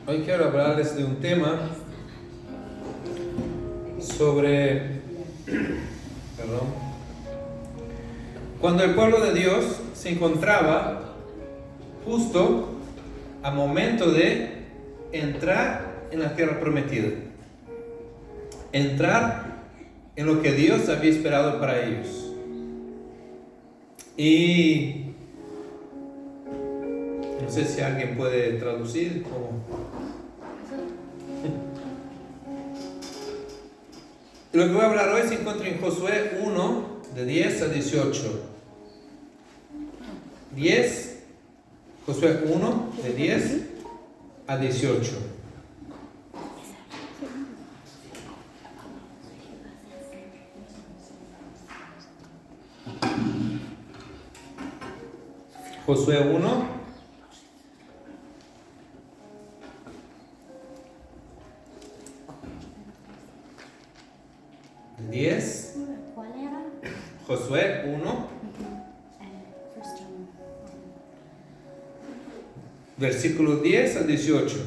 Hoy quiero hablarles de un tema sobre, cuando el pueblo de Dios se encontraba justo al momento de entrar en la tierra prometida, entrar en lo que Dios había esperado para ellos. Y no sé si alguien puede traducir Lo que voy a hablar hoy se encuentra en Josué 1, de 10 a 18. Josué 1, de 10 a 18. Josué 1, de 10. ¿Cuál era? Josué 1, versículo 10 a 18.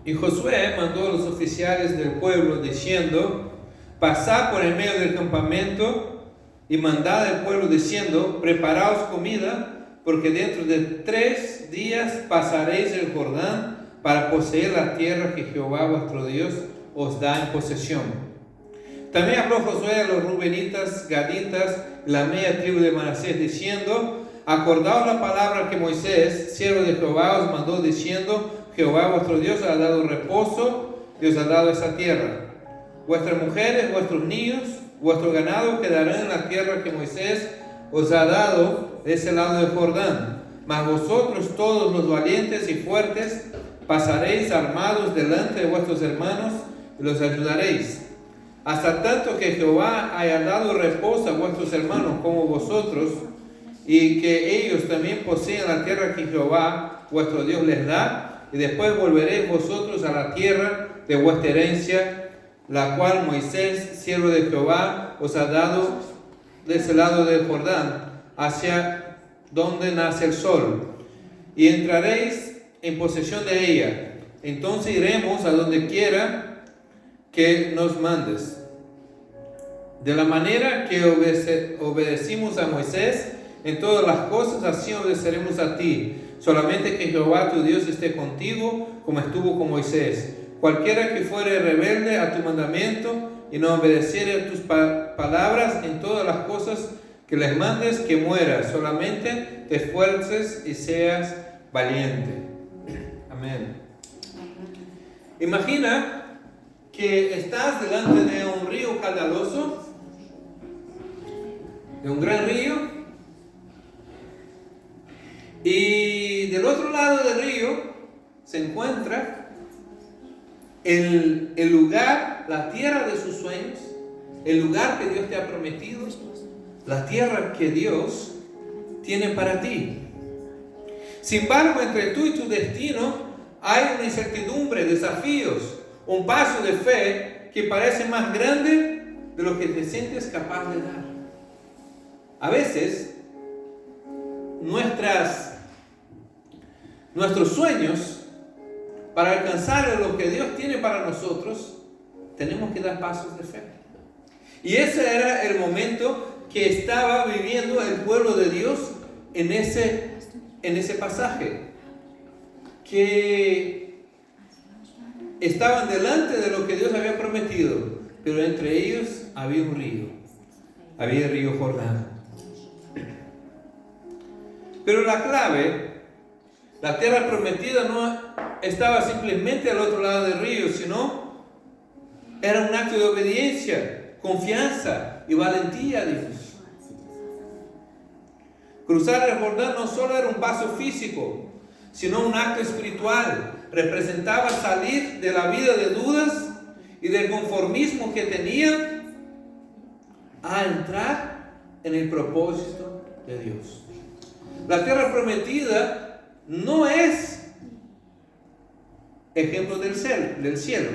Y Josué mandó a los oficiales del pueblo diciendo: pasad por el medio del campamento y mandad al pueblo diciendo: preparaos comida, porque dentro de 3 días pasaréis el Jordán para poseer la tierra que Jehová vuestro Dios os da en posesión. También habló Josué a los rubenitas, gaditas, la media tribu de Manasés, diciendo: acordaos la palabra que Moisés, siervo de Jehová, os mandó, diciendo: Jehová vuestro Dios os ha dado reposo y os ha dado esa tierra. Vuestras mujeres, vuestros niños, vuestro ganado quedarán en la tierra que Moisés os ha dado de ese lado del Jordán. Mas vosotros, todos los valientes y fuertes, pasaréis armados delante de vuestros hermanos y los ayudaréis. Hasta tanto que Jehová haya dado reposo a vuestros hermanos como vosotros, y que ellos también posean la tierra que Jehová vuestro Dios les da, y después volveréis vosotros a la tierra de vuestra herencia, la cual Moisés, siervo de Jehová, os ha dado de ese lado del Jordán, hacia donde nace el sol, y entraréis en posesión de ella. Entonces iremos a donde quiera que nos mandes. De la manera que obedecimos a Moisés en todas las cosas, así obedeceremos a ti. Solamente que Jehová tu Dios esté contigo, como estuvo con Moisés. Cualquiera que fuere rebelde a tu mandamiento y no obedeciere a tus palabras en todas las cosas que les mandes, que muera. Solamente te esfuerces y seas valiente. Amén. Imagina que estás delante de un río caudaloso, de un gran río, y del otro lado del río se encuentra el lugar, la tierra de sus sueños, el lugar que Dios te ha prometido, la tierra que Dios tiene para ti. Sin embargo, entre tú y tu destino hay una incertidumbre, desafíos, un paso de fe que parece más grande de lo que te sientes capaz de dar. A veces, nuestros sueños, para alcanzar lo que Dios tiene para nosotros, tenemos que dar pasos de fe. Y ese era el momento que estaba viviendo el pueblo de Dios en ese pasaje. Que estaban delante de lo que Dios había prometido, pero entre ellos había un río. Había el río Jordán. Pero la clave, la tierra prometida no estaba simplemente al otro lado del río, sino era un acto de obediencia, confianza y valentía a Dios. Cruzar el Jordán no solo era un paso físico, sino un acto espiritual. Representaba salir de la vida de dudas y del conformismo que tenían a entrar en el propósito de Dios. La tierra prometida no es ejemplo del cielo.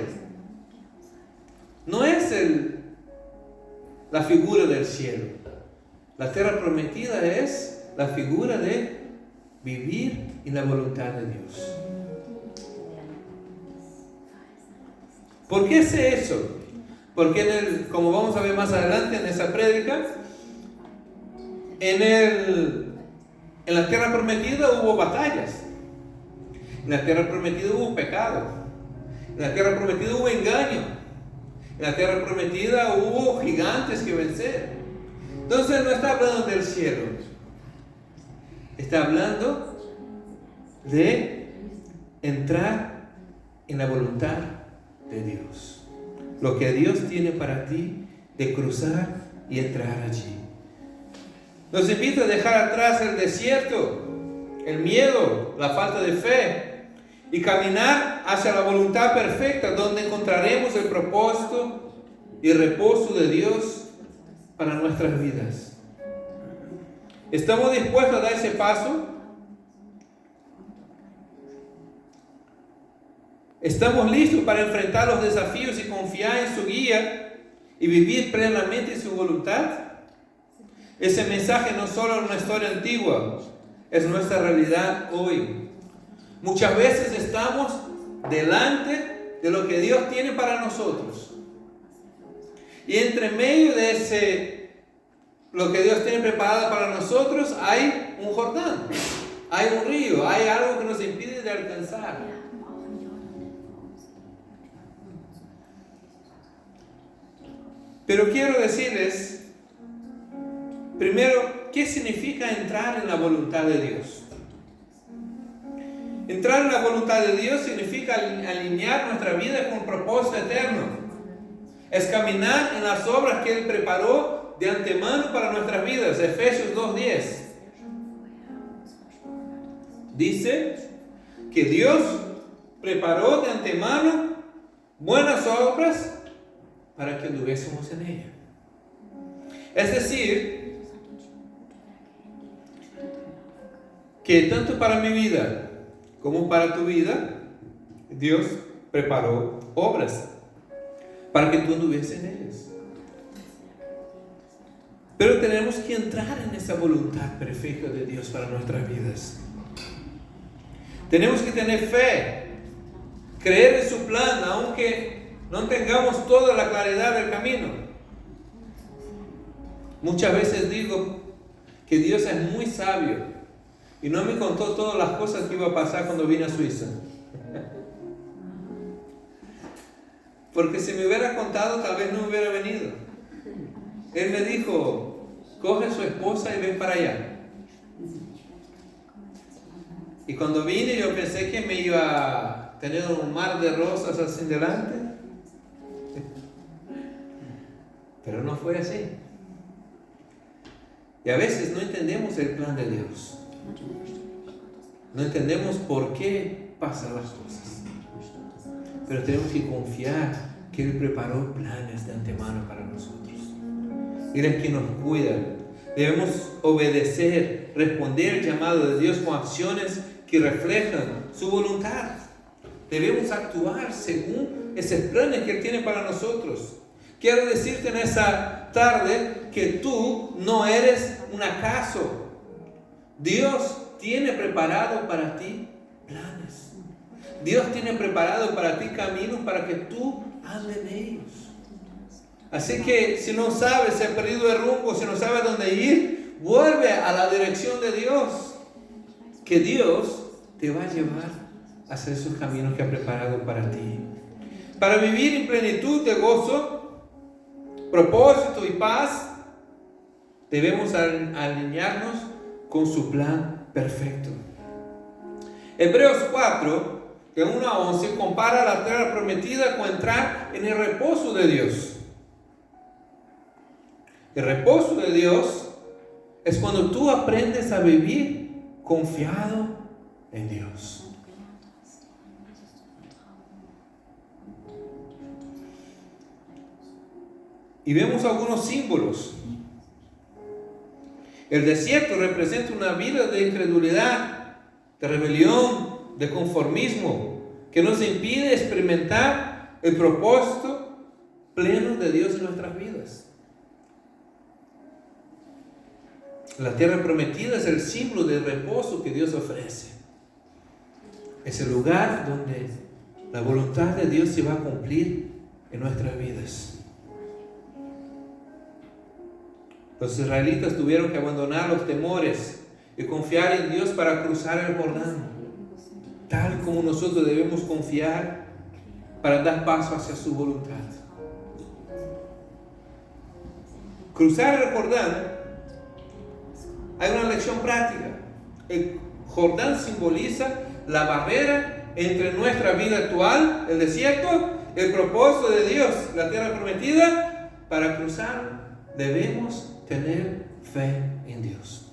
No es la figura del cielo. La tierra prometida es la figura de vivir en la voluntad de Dios. ¿Por qué sé eso? Porque como vamos a ver más adelante en esa prédica, en la tierra prometida hubo batallas. En la tierra prometida hubo pecado. En la tierra prometida hubo engaño. En la tierra prometida hubo gigantes que vencer. Entonces no está hablando del cielo. Está hablando de entrar en la voluntad de Dios. Lo que Dios tiene para ti, de cruzar y entrar allí. Nos invita a dejar atrás el desierto, el miedo, la falta de fe y caminar hacia la voluntad perfecta, donde encontraremos el propósito y reposo de Dios para nuestras vidas. ¿Estamos dispuestos a dar ese paso? ¿Estamos listos para enfrentar los desafíos y confiar en su guía y vivir plenamente en su voluntad? Ese mensaje no solo es una historia antigua, es nuestra realidad hoy. Muchas veces estamos delante de lo que Dios tiene para nosotros. Y entre medio de lo que Dios tiene preparado para nosotros, hay un Jordán, hay un río, hay algo que nos impide de alcanzar. Pero quiero decirles, primero, ¿qué significa entrar en la voluntad de Dios? Entrar en la voluntad de Dios significa alinear nuestra vida con un propósito eterno. Es caminar en las obras que Él preparó de antemano para nuestras vidas. Efesios 2:10 dice que Dios preparó de antemano buenas obras para que anduviésemos en ella. Es decir, que tanto para mi vida como para tu vida, Dios preparó obras para que tú anduvieses en ellas. Pero tenemos que entrar en esa voluntad perfecta de Dios para nuestras vidas. Tenemos que tener fe, creer en su plan, aunque no tengamos toda la claridad del camino. Muchas veces digo que Dios es muy sabio y no me contó todas las cosas que iba a pasar cuando vine a Suiza. Porque si me hubiera contado, tal vez no hubiera venido. Él me dijo, coge a su esposa y ven para allá. Y cuando vine yo pensé que me iba a tener un mar de rosas hacia adelante. Pero no fue así. Y a veces no entendemos el plan de Dios. No entendemos por qué pasan las cosas. Pero tenemos que confiar que Él preparó planes de antemano para nosotros. Él es quien nos cuida. Debemos obedecer, responder el llamado de Dios con acciones que reflejan su voluntad. Debemos actuar según esos planes que Él tiene para nosotros. Quiero decirte en esa tarde que tú no eres un acaso. Dios tiene preparado para ti planes. Dios tiene preparado para ti caminos para que tú andes en ellos. Así que si no sabes, si has perdido el rumbo, si no sabes dónde ir, vuelve a la dirección de Dios. Que Dios te va a llevar a hacer esos caminos que ha preparado para ti. Para vivir en plenitud de gozo, propósito y paz, debemos alinearnos con su plan perfecto. Hebreos 4, de 1 a 11, compara la tierra prometida con entrar en el reposo de Dios. El reposo de Dios es cuando tú aprendes a vivir confiado en Dios. Y vemos algunos símbolos. El desierto representa una vida de incredulidad, de rebelión, de conformismo. que nos impide experimentar el propósito pleno de Dios en nuestras vidas. La tierra prometida es el símbolo del reposo que Dios ofrece. Es el lugar donde la voluntad de Dios se va a cumplir en nuestras vidas. Los israelitas tuvieron que abandonar los temores y confiar en Dios para cruzar el Jordán, tal como nosotros debemos confiar para dar paso hacia su voluntad. Cruzar el Jordán, hay una lección práctica. El Jordán simboliza la barrera entre nuestra vida actual, el desierto, el propósito de Dios, la tierra prometida. Para cruzar debemos tener fe en Dios.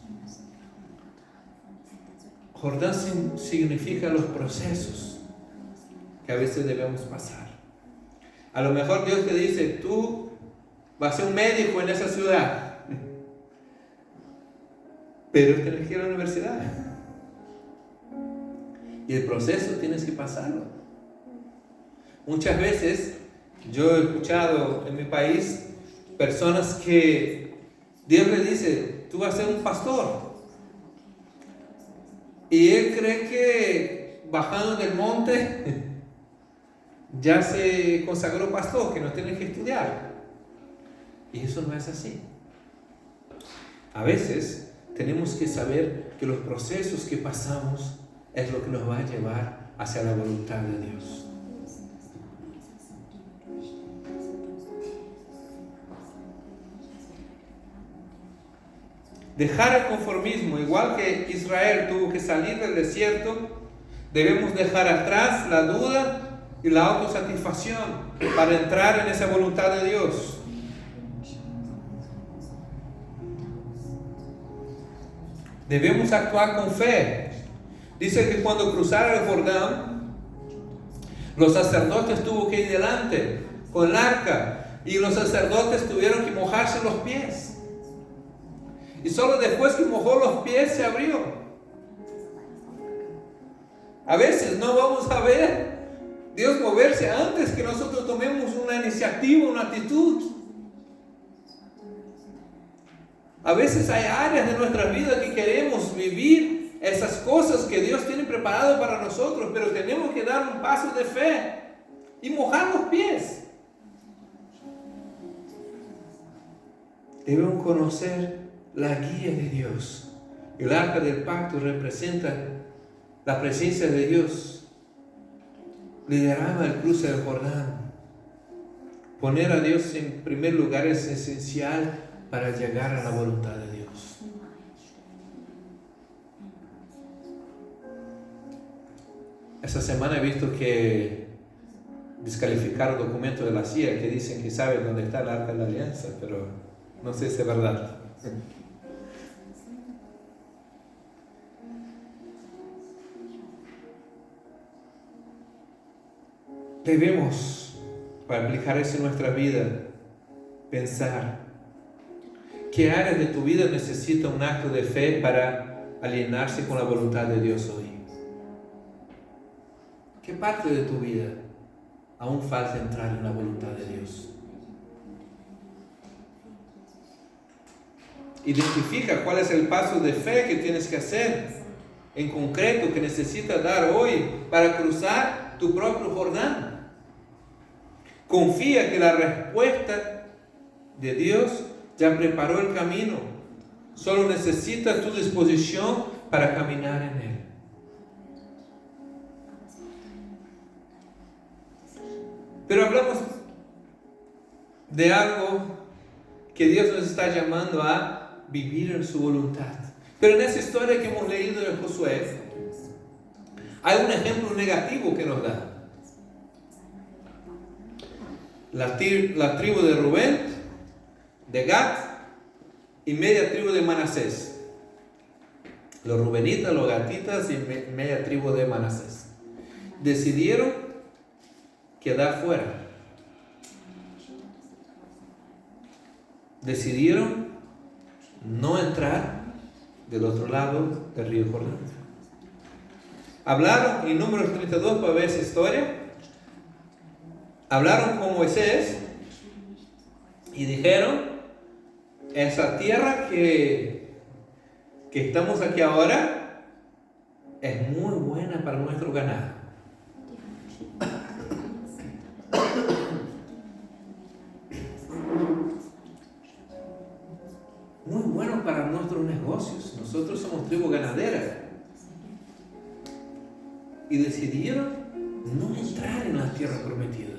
Jordán significa los procesos que a veces debemos pasar. A lo mejor Dios te dice, tú vas a ser un médico en esa ciudad, pero tienes que ir a la universidad. Y el proceso tienes que pasarlo. Muchas veces yo he escuchado en mi país personas que Dios le dice, tú vas a ser un pastor. Y él cree que bajando del monte ya se consagró pastor, que no tiene que estudiar. Y eso no es así. A veces tenemos que saber que los procesos que pasamos es lo que nos va a llevar hacia la voluntad de Dios. Dejar el conformismo, igual que Israel tuvo que salir del desierto, debemos dejar atrás la duda y la autosatisfacción para entrar en esa voluntad de Dios. Debemos actuar con fe. Dice que cuando cruzaron el Jordán, los sacerdotes tuvieron que ir delante con el arca y los sacerdotes tuvieron que mojarse los pies. Y solo después que mojó los pies se abrió. A veces no vamos a ver Dios moverse antes que nosotros tomemos una iniciativa, una actitud. A veces hay áreas de nuestra vida que queremos vivir esas cosas que Dios tiene preparado para nosotros, pero tenemos que dar un paso de fe y mojar los pies. Debemos conocer la guía de Dios. El arca del pacto representa la presencia de Dios. Lideraba el cruce del Jordán. Poner a Dios en primer lugar es esencial para llegar a la voluntad de Dios. Esta semana he visto que descalificaron documentos de la CIA que dicen que saben dónde está el arca de la alianza, pero no sé si es verdad. Debemos, para aplicar eso en nuestra vida, pensar qué áreas de tu vida necesita un acto de fe para alinearse con la voluntad de Dios hoy. ¿Qué parte de tu vida aún falta entrar en la voluntad de Dios? Identifica cuál es el paso de fe que tienes que hacer en concreto, que necesitas dar hoy para cruzar tu propio Jordán. Confía que la respuesta de Dios ya preparó el camino. Solo necesitas tu disposición para caminar en él. Pero hablamos de algo que Dios nos está llamando a vivir en su voluntad. Pero en esa historia que hemos leído de Josué, hay un ejemplo negativo que nos da. La tribu de Rubén, de Gad y media tribu de Manasés. Los rubenitas, los gatitas y media tribu de Manasés decidieron quedar fuera. Decidieron no entrar del otro lado del río Jordán. hablaron en Números 32 para ver esa historia. Hablaron con Moisés y dijeron: esa tierra que estamos aquí ahora es muy buena para nuestro ganado. Muy bueno para nuestros negocios. Nosotros somos tribu ganadera. Y decidieron no entrar en la tierra prometida.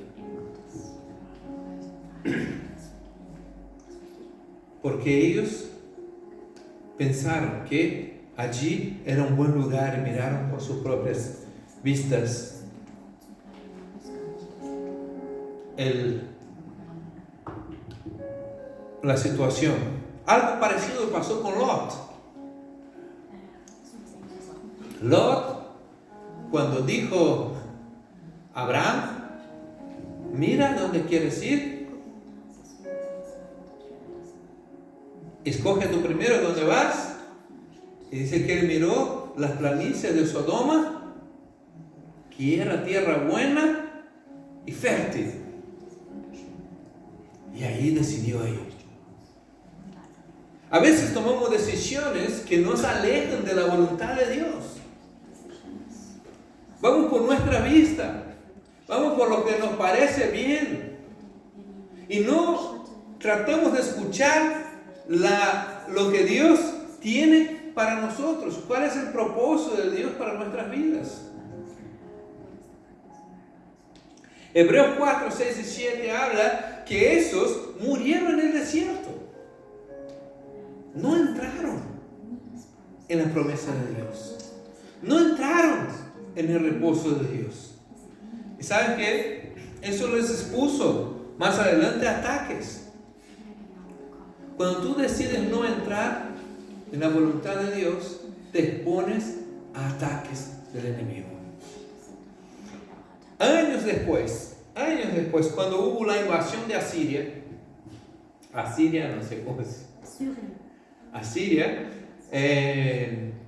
Porque ellos pensaron que allí era un buen lugar y miraron por sus propias vistas la situación. Algo parecido pasó con Lot. Lot, cuando dijo a Abraham: mira dónde quieres ir, escoge tú primero dónde vas. Y dice que él miró las planicies de Sodoma, que era tierra buena y fértil, y ahí decidió ir. A veces tomamos decisiones que nos alejan de la voluntad de Dios. Vamos por nuestra vista, vamos por lo que nos parece bien, y no tratamos de escuchar lo que Dios tiene para nosotros. ¿Cuál es el propósito de Dios para nuestras vidas? Hebreos 4, 6 y 7 habla que esos murieron en el desierto. No entraron en la promesa de Dios. No entraron en el reposo de Dios. ¿Y saben qué? Eso les expuso más adelante a ataques. Cuando tú decides no entrar en la voluntad de Dios, te expones a ataques del enemigo. Años después, cuando hubo la invasión de Asiria, no sé cómo es, Asiria,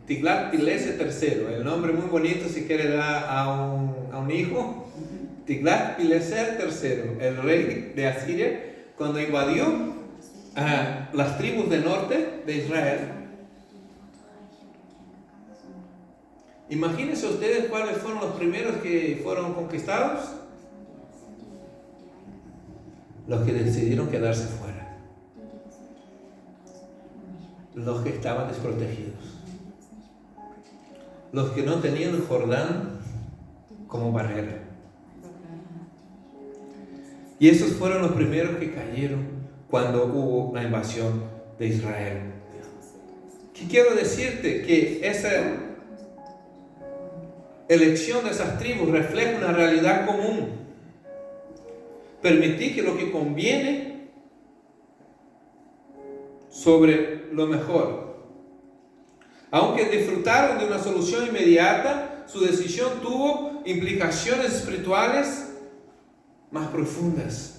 Tiglat-Pileser III, el nombre muy bonito si quiere dar a un hijo. Tiglat-Pileser III, el rey de Asiria, cuando invadió las tribus del norte de Israel. Imagínense ustedes cuáles fueron los primeros que fueron conquistados. Los que decidieron quedarse fuera. Los que estaban desprotegidos. Los que no tenían el Jordán como barrera. Y esos fueron los primeros que cayeron cuando hubo la invasión de Israel. ¿Qué quiero decirte? Que esa elección de esas tribus refleja una realidad común. Permitir que lo que conviene sobre lo mejor. Aunque disfrutaron de una solución inmediata, su decisión tuvo implicaciones espirituales más profundas.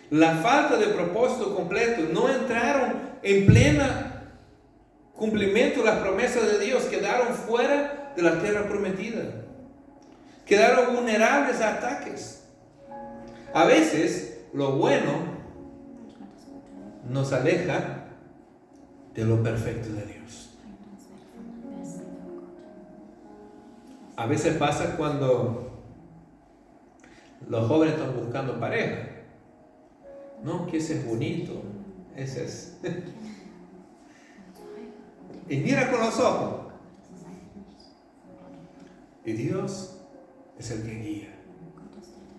La falta de propósito completo, no entraron en plena cumplimiento de las promesas de Dios, quedaron fuera de la tierra prometida, quedaron vulnerables a ataques. A veces lo bueno nos aleja de lo perfecto de Dios. A veces pasa cuando los jóvenes están buscando pareja. No, que ese es bonito, ese es. Y mira con los ojos. Y Dios es el que guía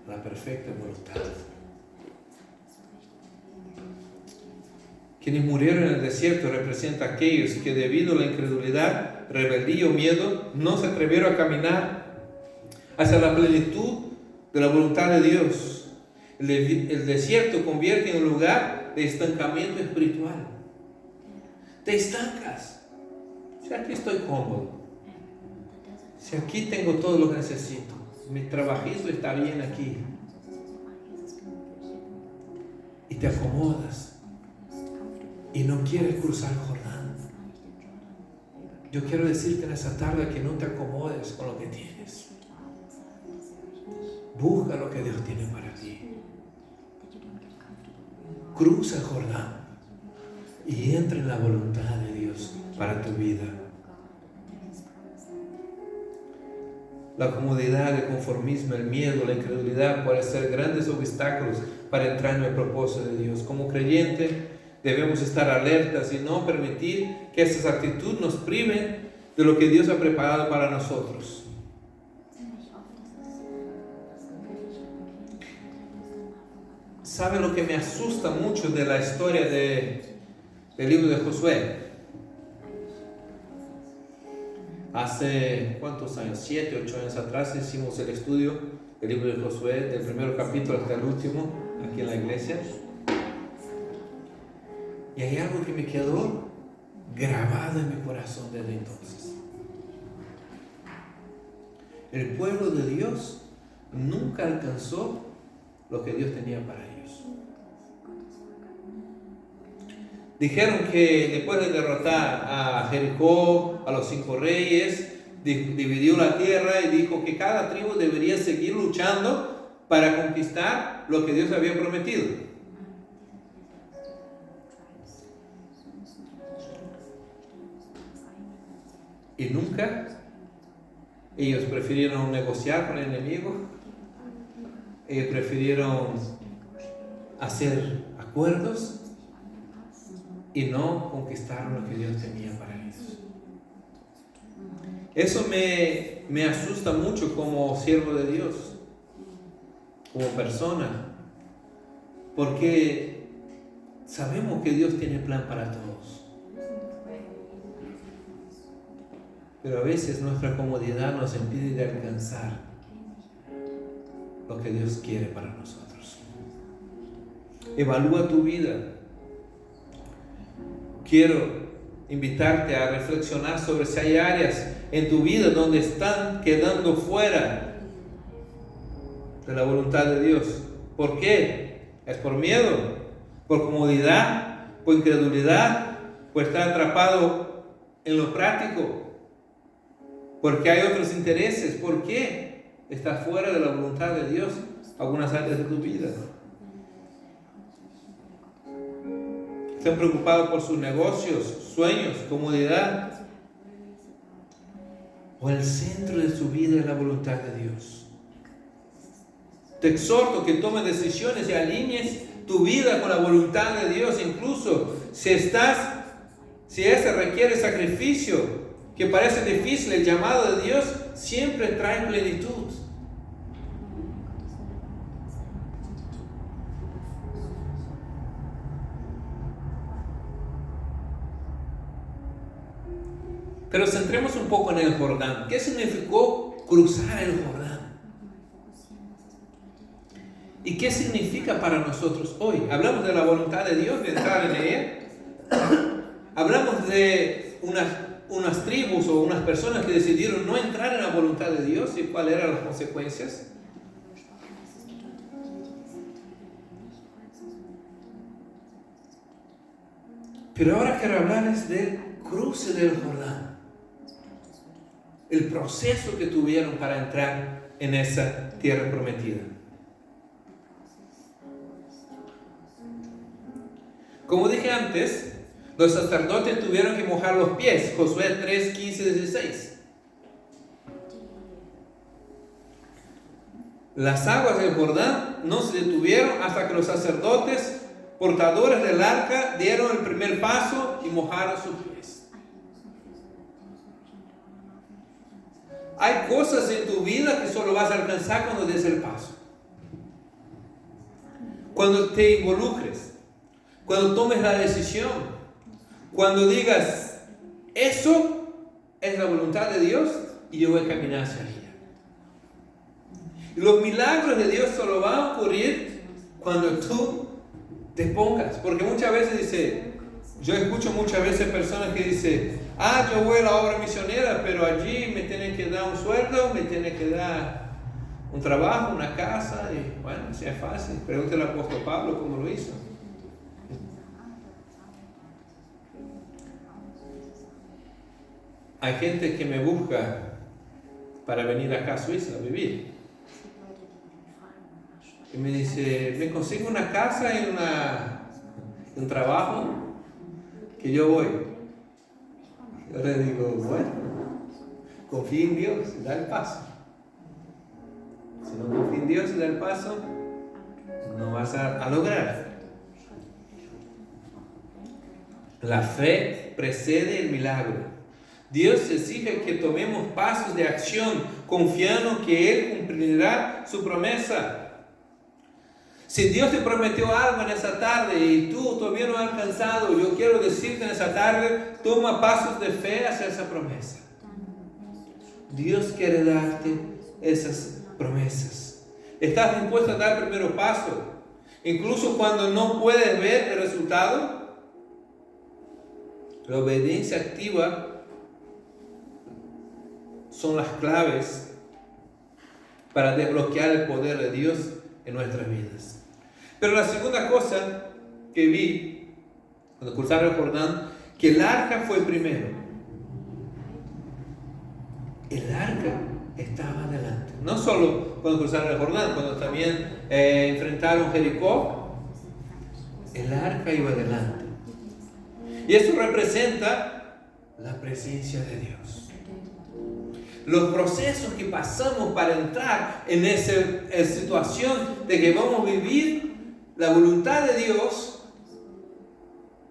la perfecta voluntad. Quienes murieron en el desierto representan a aquellos que debido a la incredulidad, rebeldía o miedo no se atrevieron a caminar hacia la plenitud de la voluntad de Dios. El desierto convierte en un lugar de estancamiento espiritual. Te estancas. Si aquí estoy cómodo, si aquí tengo todo lo que necesito, mi trabajito está bien aquí, y te acomodas y no quieres cruzar el Jordán. Yo quiero decirte en esta tarde que no te acomodes con lo que tienes. Busca lo que Dios tiene para ti. Cruza el Jordán y entra en la voluntad de Dios para tu vida. La comodidad, el conformismo, el miedo, la incredulidad pueden ser grandes obstáculos para entrar en el propósito de Dios. Como creyente debemos estar alertas y no permitir que estas actitudes nos priven de lo que Dios ha preparado para nosotros. ¿Sabe lo que me asusta mucho de la historia del libro de Josué? Hace, ¿cuántos años? 7, 8 años atrás hicimos el estudio del libro de Josué, del primer capítulo hasta el último, aquí en la iglesia. Y hay algo que me quedó grabado en mi corazón desde entonces. El pueblo de Dios nunca alcanzó lo que Dios tenía para ellos. Dijeron que después de derrotar a Jericó, a los 5 reyes, dividió la tierra y dijo que cada tribu debería seguir luchando para conquistar lo que Dios había prometido. Y nunca ellos prefirieron negociar con el enemigo. Ellos prefirieron hacer acuerdos y no conquistaron lo que Dios tenía para ellos. Eso me asusta mucho como siervo de Dios, como persona, porque sabemos que Dios tiene plan para todos. Pero a veces nuestra comodidad nos impide de alcanzar lo que Dios quiere para nosotros. Evalúa tu vida. Quiero invitarte a reflexionar sobre si hay áreas en tu vida donde están quedando fuera de la voluntad de Dios. ¿Por qué? ¿Es por miedo? ¿Por comodidad? ¿Por incredulidad? ¿Por estar atrapado en lo práctico? ¿Porque hay otros intereses? ¿Por qué estás fuera de la voluntad de Dios algunas áreas de tu vida? ¿Están preocupados por sus negocios, sueños, comodidad? ¿O el centro de su vida es la voluntad de Dios? Te exhorto que tomes decisiones y alinees tu vida con la voluntad de Dios, incluso si ese requiere sacrificio, que parece difícil. El llamado de Dios siempre trae plenitud. Pero centremos un poco en el Jordán. ¿Qué significó cruzar el Jordán? ¿Y qué significa para nosotros hoy? Hablamos de la voluntad de Dios, de entrar en ella. Hablamos de unas tribus o unas personas que decidieron no entrar en la voluntad de Dios y cuáles eran las consecuencias. Pero ahora quiero hablarles del cruce del Jordán. El proceso que tuvieron para entrar en esa tierra prometida. Como dije antes, los sacerdotes tuvieron que mojar los pies. Josué 3, 15, 16. Las aguas del Jordán no se detuvieron hasta que los sacerdotes portadores del arca dieron el primer paso y mojaron sus pies. Hay cosas en tu vida que solo vas a alcanzar cuando des el paso. Cuando te involucres, cuando tomes la decisión, cuando digas, eso es la voluntad de Dios y yo voy a caminar hacia ella. Y los milagros de Dios solo van a ocurrir cuando tú te pongas. Porque muchas veces yo escucho muchas veces personas que dicen, yo voy a la obra misionera, pero allí me tienen que dar un sueldo, me tienen que dar un trabajo, una casa, y bueno, si es fácil. Pregúntale al apóstol Pablo cómo lo hizo. Hay gente que me busca para venir acá a Suiza a vivir. Y me dice, ¿me consigo una casa y un trabajo? Que yo voy. Yo le digo, bueno, confía en Dios y da el paso. Si no confía en Dios y da el paso, no vas a lograr. La fe precede el milagro. Dios exige que tomemos pasos de acción, confiando que Él cumplirá su promesa. Si Dios te prometió algo en esa tarde y tú todavía no has alcanzado, yo quiero decirte en esa tarde, toma pasos de fe hacia esa promesa. Dios quiere darte esas promesas. ¿Estás dispuesto a dar el primer paso? Incluso cuando no puedes ver el resultado. La obediencia activa son las claves para desbloquear el poder de Dios en nuestras vidas. Pero la segunda cosa que vi cuando cruzaron el Jordán, que el arca fue primero. El arca estaba adelante. No solo cuando cruzaron el Jordán, cuando también enfrentaron Jericó, el arca iba adelante. Y eso representa la presencia de Dios. Los procesos que pasamos para entrar en esa situación de que vamos a vivir la voluntad de Dios,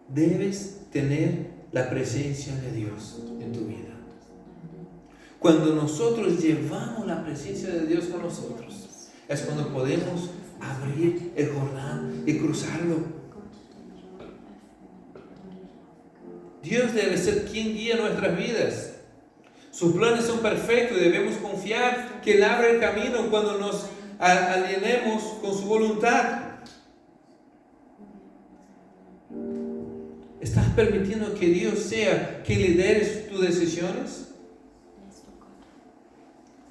debes tener la presencia de Dios en tu vida. Cuando nosotros llevamos la presencia de Dios con nosotros, es cuando podemos abrir el Jordán y cruzarlo. Dios debe ser quien guía nuestras vidas. Sus planes son perfectos y debemos confiar que Él abre el camino cuando nos alineemos con su voluntad. ¿Estás permitiendo que Dios sea quien lidere tus decisiones?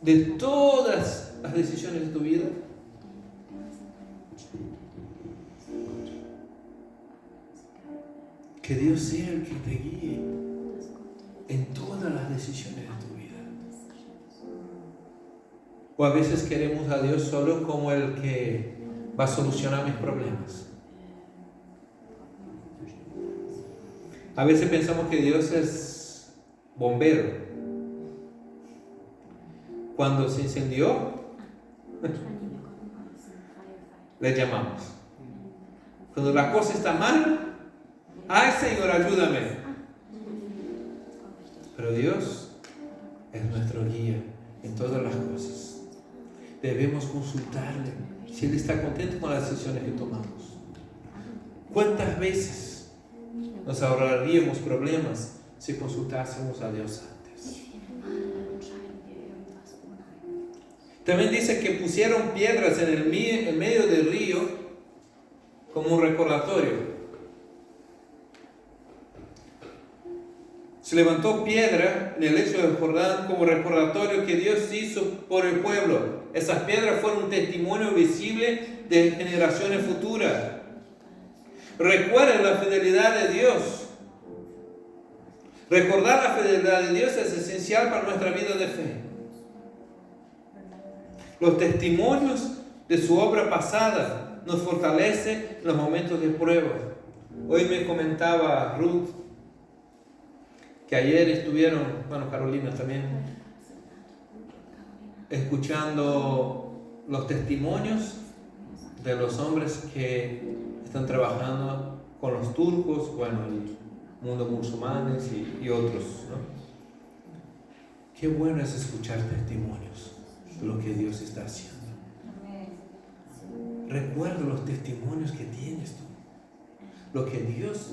De todas las decisiones de tu vida. Que Dios sea el que te guíe en todas las decisiones de tu vida. O a veces queremos a Dios solo como el que va a solucionar mis problemas. A veces pensamos que Dios es bombero. Cuando se incendió, le llamamos. Cuando la cosa está mal, ¡ay, Señor, ayúdame! Pero Dios es nuestro guía en todas las cosas. Debemos consultarle si Él está contento con las decisiones que tomamos. ¿Cuántas veces nos ahorraríamos problemas si consultásemos a Dios antes? También dice que pusieron piedras en el medio del río como un recordatorio. Se levantó piedra en el lecho del Jordán como recordatorio que Dios hizo por el pueblo. Esas piedras fueron un testimonio visible de generaciones futuras. Recuerden la fidelidad de Dios. Recordar la fidelidad de Dios es esencial para nuestra vida de fe. Los testimonios de su obra pasada nos fortalecen en los momentos de prueba. Hoy me comentaba Ruth que ayer estuvieron, Carolina también, escuchando los testimonios de los hombres que están trabajando con los turcos, el mundo musulmanes y otros, ¿no? Qué bueno es escuchar testimonios de lo que Dios está haciendo. Recuerda los testimonios que tienes tú, lo que Dios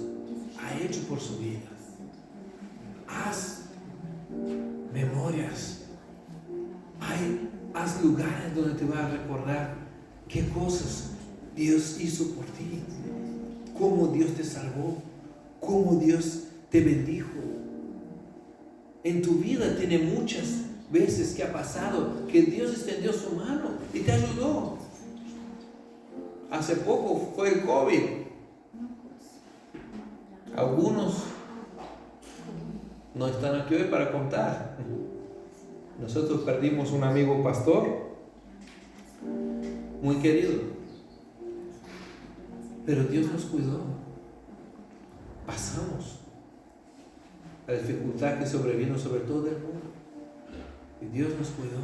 ha hecho por su vida. Haz memorias, haz lugares donde te vas a recordar qué cosas Dios hizo por ti, cómo Dios te salvó, cómo Dios te bendijo. En tu vida tiene muchas veces que ha pasado que Dios extendió su mano y te ayudó. Hace poco fue el COVID. Algunos no están aquí hoy para contar. Nosotros perdimos un amigo pastor muy querido, pero Dios nos cuidó. Pasamos la dificultad que sobrevino sobre todo el mundo y Dios nos cuidó.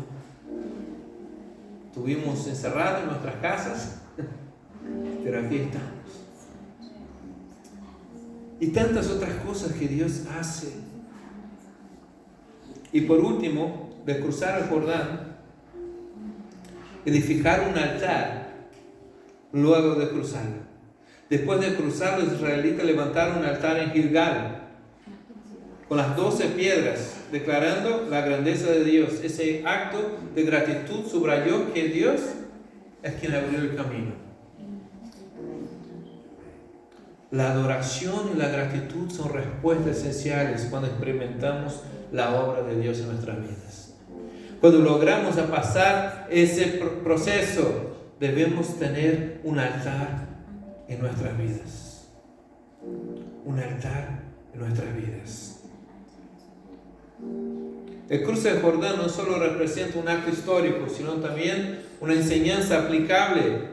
Estuvimos encerrados en nuestras casas, pero aquí estamos. Y tantas otras cosas que Dios hace. Y por último, de cruzar el Jordán, edificar un altar luego de cruzarlo. Después de cruzar, los israelitas levantaron un altar en Gilgal con las 12 piedras, declarando la grandeza de Dios. Ese acto de gratitud subrayó que Dios es quien abrió el camino. La adoración y la gratitud son respuestas esenciales cuando experimentamos la obra de Dios en nuestras vidas. Cuando logramos pasar ese proceso, debemos tener un altar en nuestras vidas. Un altar en nuestras vidas. El cruce de Jordán no solo representa un acto histórico, sino también una enseñanza aplicable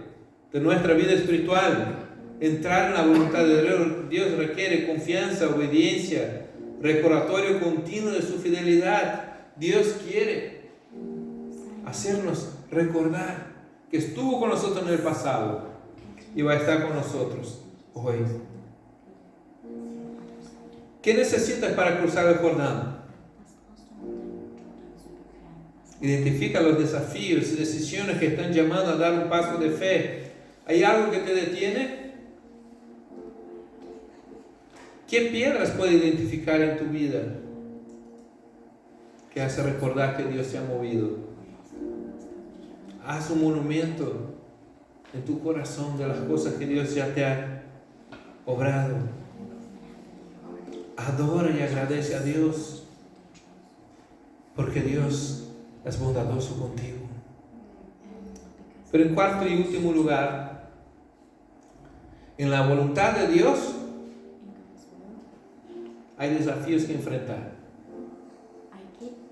de nuestra vida espiritual. Entrar en la voluntad de Dios requiere confianza, obediencia, recordatorio continuo de su fidelidad. Dios quiere hacernos recordar que estuvo con nosotros en el pasado y va a estar con nosotros hoy. ¿Qué necesitas para cruzar el Jordán? Identifica los desafíos y decisiones que están llamando a dar un paso de fe. ¿Hay algo que te detiene? ¿Qué piedras puedes identificar en tu vida que hace recordar que Dios se ha movido? Haz un monumento en tu corazón de las cosas que Dios ya te ha obrado. Adora y agradece a Dios, porque Dios es bondadoso contigo. Pero en cuarto y último lugar, en la voluntad de Dios hay desafíos que enfrentar.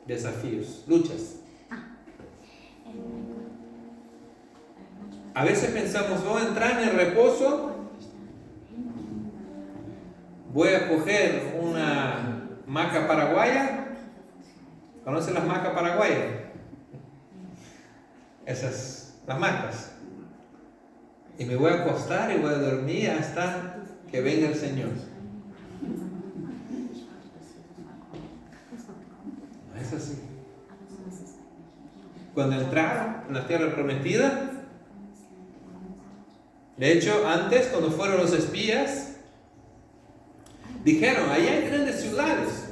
Desafíos, luchas. A veces pensamos, voy a entrar en el reposo, voy a coger una maca paraguaya. ¿Conocen las macas paraguayas? Esas, las macas. Y me voy a acostar y voy a dormir hasta que venga el Señor. No es así. Cuando entraron en la tierra prometida, de hecho, antes, cuando fueron los espías, dijeron, allá hay grandes ciudades.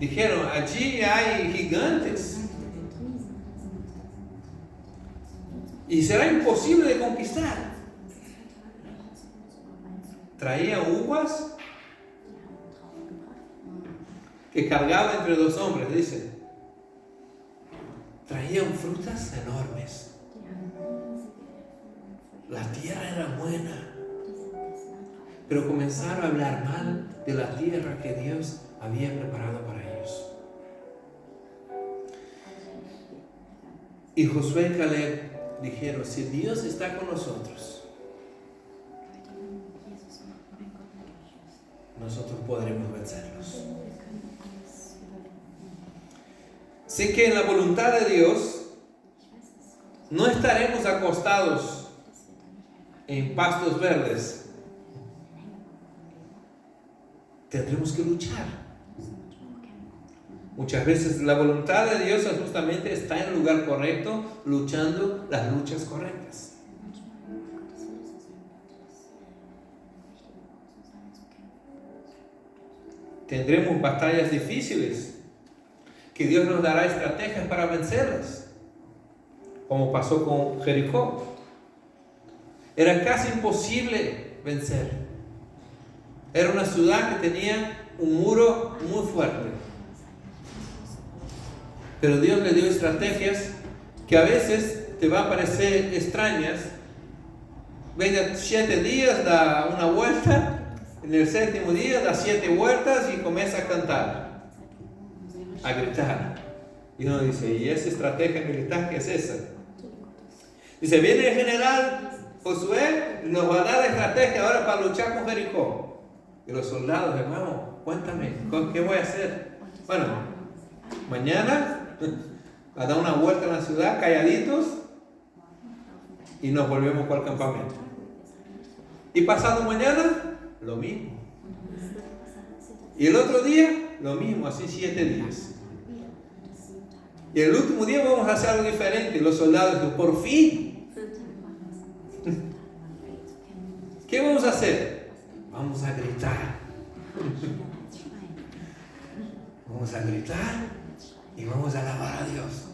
Dijeron, allí hay gigantes. Y será imposible de conquistar. Traían uvas que cargaba entre dos hombres, dice. Traían frutas enormes. La tierra era buena. Pero comenzaron a hablar mal de la tierra que Dios había preparado para ellos. Y Josué y Caleb dijeron, si Dios está con nosotros, nosotros podremos vencerlos. Sé que en la voluntad de Dios no estaremos acostados en pastos verdes. Tendremos que luchar. Muchas veces la voluntad de Dios justamente está en el lugar correcto, luchando las luchas correctas. Tendremos batallas difíciles, que Dios nos dará estrategias para vencerlas, como pasó con Jericó. Era casi imposible vencer. Era una ciudad que tenía un muro muy fuerte. Pero Dios le dio estrategias que a veces te va a parecer extrañas. Venga 7 días, da una vuelta En el séptimo día da 7 vueltas y comienza a cantar, a gritar. Y uno dice, ¿y esa estrategia militar qué es esa? Dice, viene el general Josué, nos va a dar la estrategia ahora para luchar con Jericó. Y los soldados, hermano, cuéntame, ¿qué voy a hacer? Bueno, mañana a dar una vuelta en la ciudad, calladitos, y nos volvemos para el campamento. Y pasado mañana, lo mismo. Y el otro día, lo mismo, así 7 días. Y el último día vamos a hacer algo diferente. Los soldados dicen, por fin. ¿Qué vamos a hacer? Vamos a gritar. Vamos a gritar y vamos a alabar a Dios.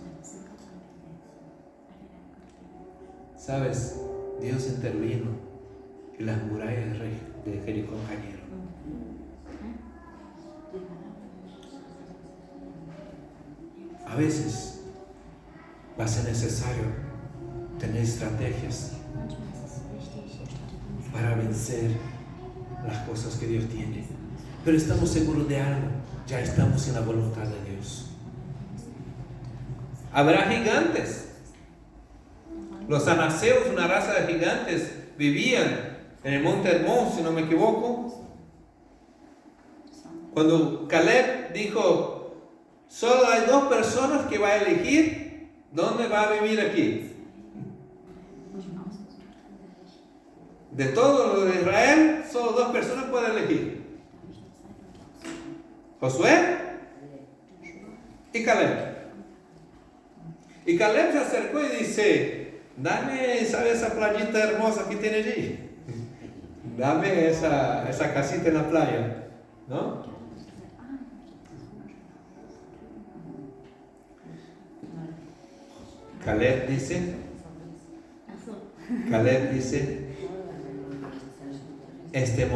¿Sabes? Dios intervino y las murallas de Jericó cayeron. A veces va a ser necesario tener estrategias para vencer las cosas que Dios tiene. Pero estamos seguros de algo, ya estamos en la voluntad de Dios. Habrá gigantes. Los anaseos, una raza de gigantes, vivían en el monte Hermón, si no me equivoco. Cuando Caleb dijo, solo hay 2 personas que va a elegir dónde va a vivir aquí. De todo lo de Israel, solo 2 personas pueden elegir. Josué y Caleb. Y Caleb se acercó y dice, dame, ¿sabes esa playita hermosa que tiene allí? Dame esa casita en la playa, ¿no? Caleb dice, este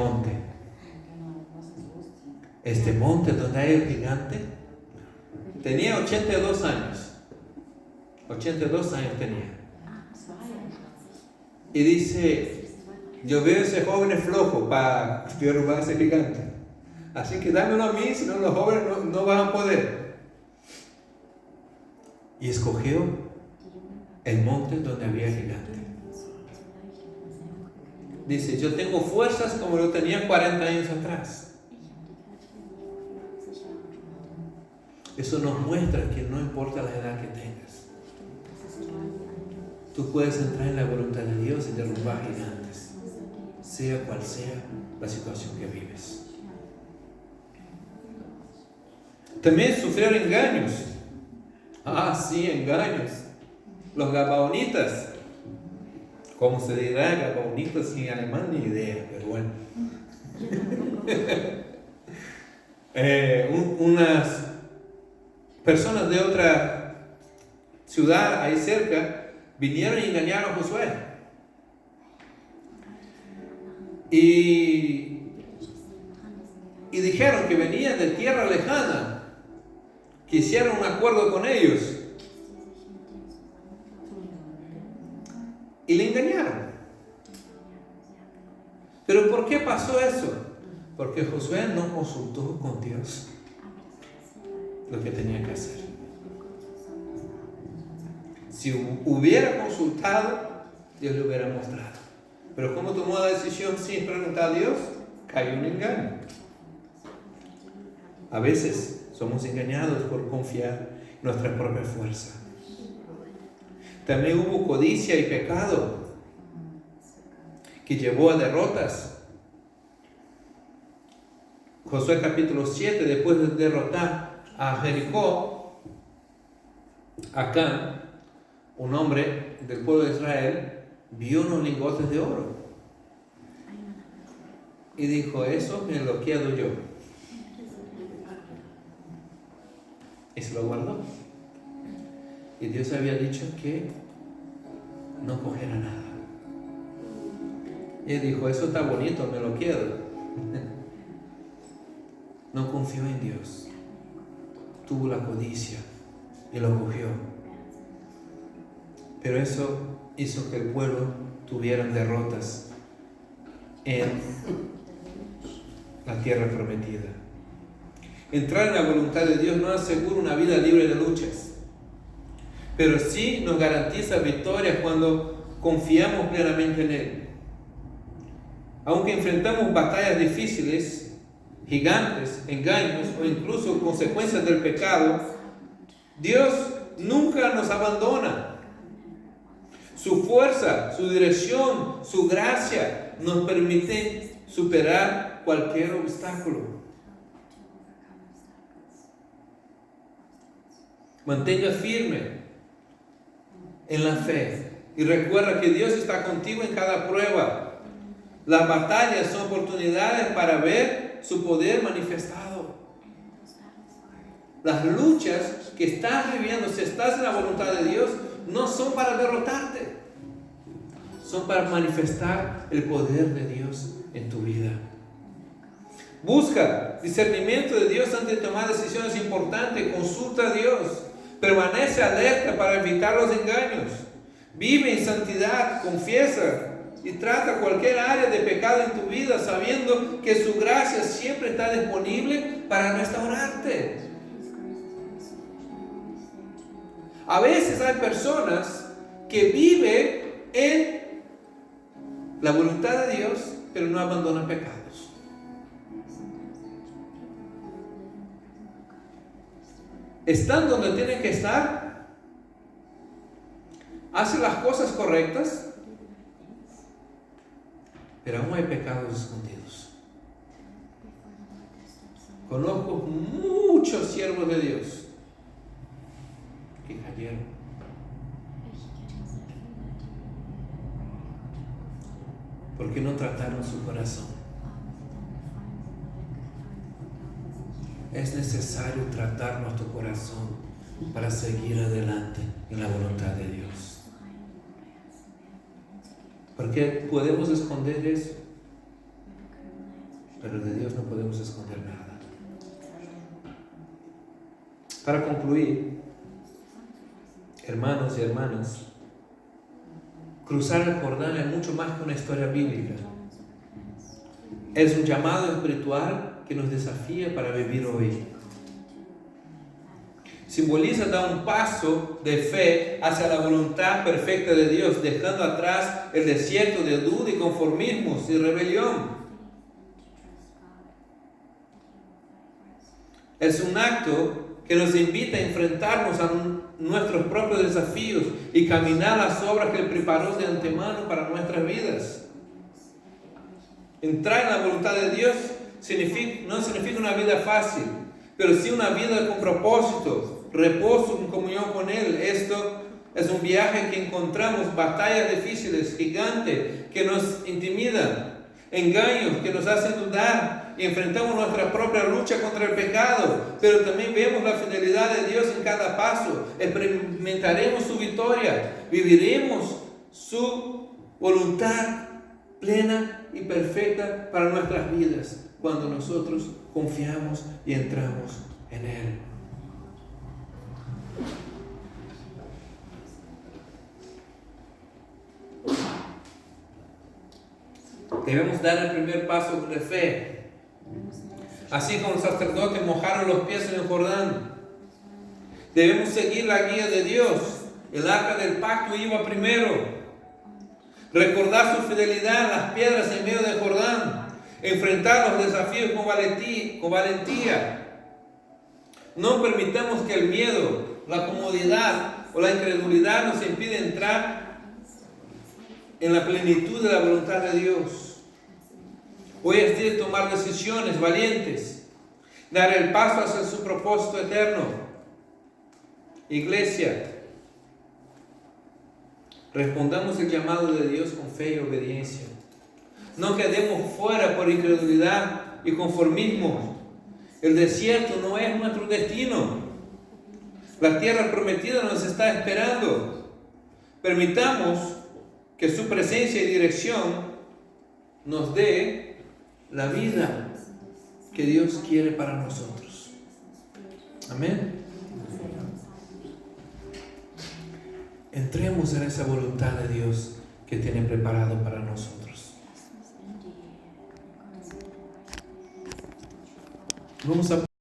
monte donde hay el gigante, tenía 82 años. 82 años tenía. Y dice, yo veo ese joven flojo para derrubar ese gigante. Así que dámelo a mí, si no los jóvenes no van a poder. Y escogió el monte donde había gigante. Dice, yo tengo fuerzas como lo tenía 40 años atrás. Eso nos muestra que no importa la edad que tengas, tú puedes entrar en la voluntad de Dios y derrumbar gigantes, sea cual sea la situación que vives. También sufrieron engaños. Sí, engaños. Los gabaonitas. ¿Cómo se dirá gabaonitas en alemán? Ni idea, pero bueno. Unas personas de otra ciudad ahí cerca vinieron y engañaron a Josué. Y dijeron que venían de tierra lejana, que hicieron un acuerdo con ellos. Y le engañaron. ¿Pero por qué pasó eso? Porque Josué no consultó con Dios lo que tenía que hacer. Si hubiera consultado, Dios le hubiera mostrado. Pero como tomó la decisión sin preguntar a Dios, cayó en engaño. A veces somos engañados por confiar en nuestra propia fuerza. También hubo codicia y pecado que llevó a derrotas. Josué capítulo 7, después de derrotar a Jericó, Acán, un hombre del pueblo de Israel, vio unos lingotes de oro y dijo, eso me lo quedo yo. Y se lo guardó. Y Dios había dicho que no cogiera nada. Y él dijo, eso está bonito, me lo quedo. No confió en Dios. Tuvo la codicia y lo cogió. Pero eso hizo que el pueblo tuviera derrotas en la tierra prometida. Entrar en la voluntad de Dios no asegura una vida libre de luchas, pero sí nos garantiza victoria cuando confiamos plenamente en Él. Aunque enfrentamos batallas difíciles, gigantes, engaños o incluso consecuencias del pecado, Dios nunca nos abandona. Su fuerza, su dirección, su gracia nos permiten superar cualquier obstáculo. Mantenga firme en la fe y recuerda que Dios está contigo en cada prueba. Las batallas son oportunidades para ver su poder manifestado. Las luchas que estás viviendo, si estás en la voluntad de Dios, no son para derrotarte, son para manifestar el poder de Dios en tu vida. Busca discernimiento de Dios antes de tomar decisiones importantes. Consulta a Dios. Permanece alerta para evitar los engaños. Vive en santidad, confiesa y trata cualquier área de pecado en tu vida sabiendo que su gracia siempre está disponible para restaurarte. A veces hay personas que viven en la voluntad de Dios, pero no abandonan pecados. Están donde tienen que estar, hacen las cosas correctas, pero aún hay pecados escondidos. Conozco muchos siervos de Dios que cayeron. Porque no trataron su corazón. Es necesario tratar nuestro corazón para seguir adelante en la voluntad de Dios. Porque podemos esconder eso, pero de Dios no podemos esconder nada. Para concluir, hermanos y hermanas, cruzar el Jordán es mucho más que una historia bíblica. Es un llamado espiritual que nos desafía para vivir hoy. Simboliza dar un paso de fe hacia la voluntad perfecta de Dios, dejando atrás el desierto de duda y conformismos y rebelión. Es un acto que nos invita a enfrentarnos a nuestros propios desafíos y caminar las obras que Él preparó de antemano para nuestras vidas. Entrar en la voluntad de Dios no significa una vida fácil, pero sí una vida con propósito, reposo en comunión con Él. Esto es un viaje que encontramos batallas difíciles, gigantes, que nos intimidan, engaños que nos hacen dudar y enfrentamos nuestra propia lucha contra el pecado, pero también vemos la fidelidad de Dios en cada paso, experimentaremos su victoria, viviremos su voluntad plena y perfecta para nuestras vidas cuando nosotros confiamos y entramos en Él. Debemos dar el primer paso de fe. Así como los sacerdotes mojaron los pies en el Jordán, debemos seguir la guía de Dios. El arca del pacto iba primero. Recordar su fidelidad en las piedras en medio del Jordán. Enfrentar los desafíos con valentía. No permitamos que el miedo, la comodidad o la incredulidad nos impida entrar en la plenitud de la voluntad de Dios. Hoy es día de tomar decisiones valientes, dar el paso hacia su propósito eterno. Iglesia, respondamos el llamado de Dios con fe y obediencia. No quedemos fuera por incredulidad y conformismo. El desierto no es nuestro destino. La tierra prometida nos está esperando. Permitamos que su presencia y dirección nos dé la vida que Dios quiere para nosotros. Amén. Entremos en esa voluntad de Dios que tiene preparado para nosotros. Vamos a